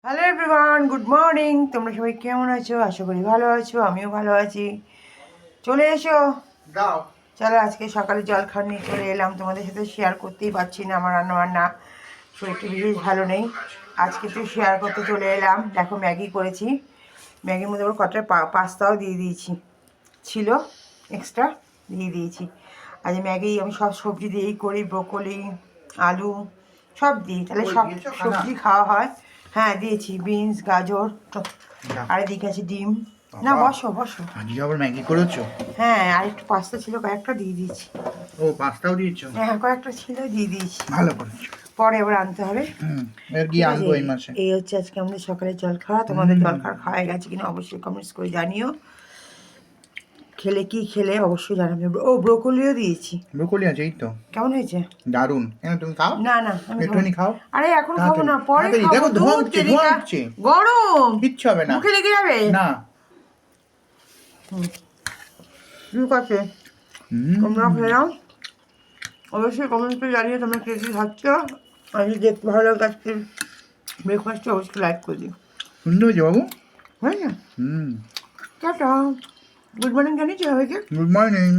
Hello everyone, good morning. তোমরা সবাই কেমন আছো? আশা করি ভালো আছো, আমিও ভালো আছি। চলে এসো, চলো আজকে সকালে জল খাওয়া নিয়ে চলে এলাম। তোমাদের সাথে শেয়ার করতেই পারছি না আমার রান্নাবান্না, শরীরটা বিশেষ ভালো নেই। আজকে তো শেয়ার করতে চলে এলাম। দেখো ম্যাগি করেছি, ম্যাগির মধ্যে আবার কটা পাস্তাও দিয়ে দিয়েছি, ছিল এক্সট্রা, দিয়ে দিয়েছি। আজ ম্যাগি আমি সব সবজি দিয়েই করি, ব্রোকলি, আলু সব দিই, তাহলে সব সবজি খাওয়া হয়। হ্যাঁ দিয়েছি, বিনস, গাজর, আর এদিকে আছে ডিম। না বসো বসো। আজকে আবার ম্যাগি করেছো? হ্যাঁ, আর একটু পাস্তা ছিল, কয়েকটা দিয়ে দিয়েছি। ও পাস্তাও দিয়েছো? হ্যাঁ কয়েকটা ছিল, দিয়ে দিয়েছি। ভালো করেছো। পরে আবার আনতে হবে। এর কি ঠিক আছে, আনবো এই মাসে? এই হচ্ছে আজকে আমাদের সকালে জল খাওয়া। তোমাদের জল খাওয়া হয়ে গেছে কিনা অবশ্যই কমেন্টস করে জানিও। খেলে কি খেলে অবশ্যই জানাবে। ও ব্রোকলিও দিয়েছি। ব্রোকলি আছে, এই তো কেমন হয়েছে? দারুন। তুমি খাও না না, আমি খাবো একটুখানি না। খাও। আরে এখন খাবো না, পরে তাড়াতাড়ি, খাবো। দেখো ধোঁয়া দুধ উঠছে, ধোঁয়া তেরিকা উঠছে। গরম, কিচ্ছু হবে না, মুখে লেগে যাবে না। ঠিক আছে, তোমরা খেয়ে নাও। অবশ্যই কমেন্ট করে জানিয়ে তোমরা কে কী খাচ্ছ। আর যদি দেখতে ভালো লাগে আজকে ব্রেকফাস্টে অবশ্যই লাইক করে দিও। সুন্দর হয়েছে বাবু। হ্যাঁ, টাটা। গুড মর্নিং জানিয়েছি হয়েছে। Good morning.